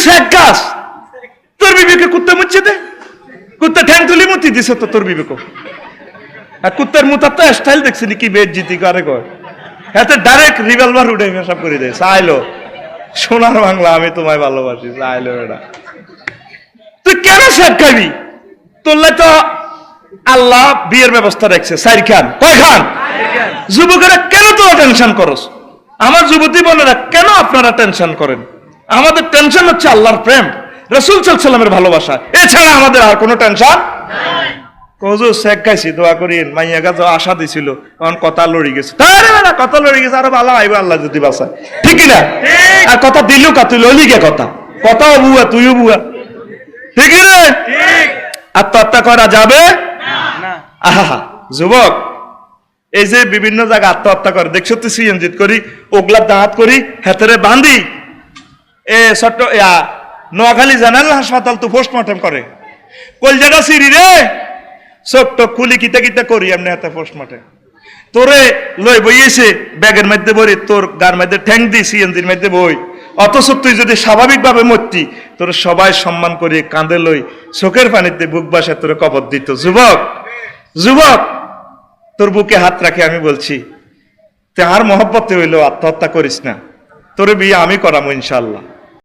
শেখ গাছ তোর বিবেকে কুত্তা মুচ্ছে দে, কুত্তা ঠ্যাং তুলি মুতি দিছে তো তোর বিবেক। আর কুত্তার মুতার তো স্টাইল দেখছি কি বেজ্জিতি করে কয়, এতে ডাইরেক্ট রিভলভার উঠে মেশাপ করে দেয়। চাইলো সোনার বাংলা আমি তোমায় ভালোবাসি, চাইলো এটা। তুই কেন শেখ খাবি? তোরলে তো আল্লাহ বিয়ের ব্যবস্থা রাখছে 4 খান, কয় খান? যুবকেরা কেন তোরা টেনশন করস? আমার যুবতী বোনেরা কেন আপনারা টেনশন করেন? আমাদের টেনশন হচ্ছে আল্লাহর প্রেম, রাসূল সাল্লাল্লাহু আলাইহি ওয়াসাল্লামের ভালোবাসা, এছাড়া আমাদের আর কোনো টেনশন হুজুর শেখ খাইছি দোয়া করিন। মাইয়া গাছ আশা দিছিল, তখন কথা লড়ি গেছে। তারে না কথা লড়ি গেছে, আরো ভালো আইবা আল্লাহ যদি বাঁচায়, ঠিক না? আর কথা দিল কা তুই ললি কে কথা, কথাও বুয়া তুইও বুয়া, ঠিক রে? আত্মহত্যা করা যাবে না। আহা যুবক, এই যে বিভিন্ন জায়গায় আত্মহত্যা করে দেখছো তুই, সিএনজিত করি ওগলা দাঁত করি হাতেরে বাঁধি, এ ছোট্ট নোয়াখালী জেনারেল হাসপাতাল তো পোস্টমর্টম করে, কলজাটা সিঁড়ি রে ছোট্ট খুলি কিতা কিতা করি এমনি হাতে পোস্টমর্টম। তোরে লই বইয়েছে ব্যাগের মধ্যে ভরি, তোর গার মধ্যে ঠ্যাং দি সিএনজির মধ্যে বই, অথচ তুই যদি স্বাভাবিকভাবে মরতি তোর সবাই সম্মান করে কাঁধে লই চোখের পানিতে বুক বাসা তোরে কবর দিত। যুবক, যুবক তোর বুকে হাত রাখে আমি বলছি, তার মহব্বতে হইলেও আত্মহত্যা করিস না, তোর বিয়ে আমি করাবো ইনশাআল্লাহ।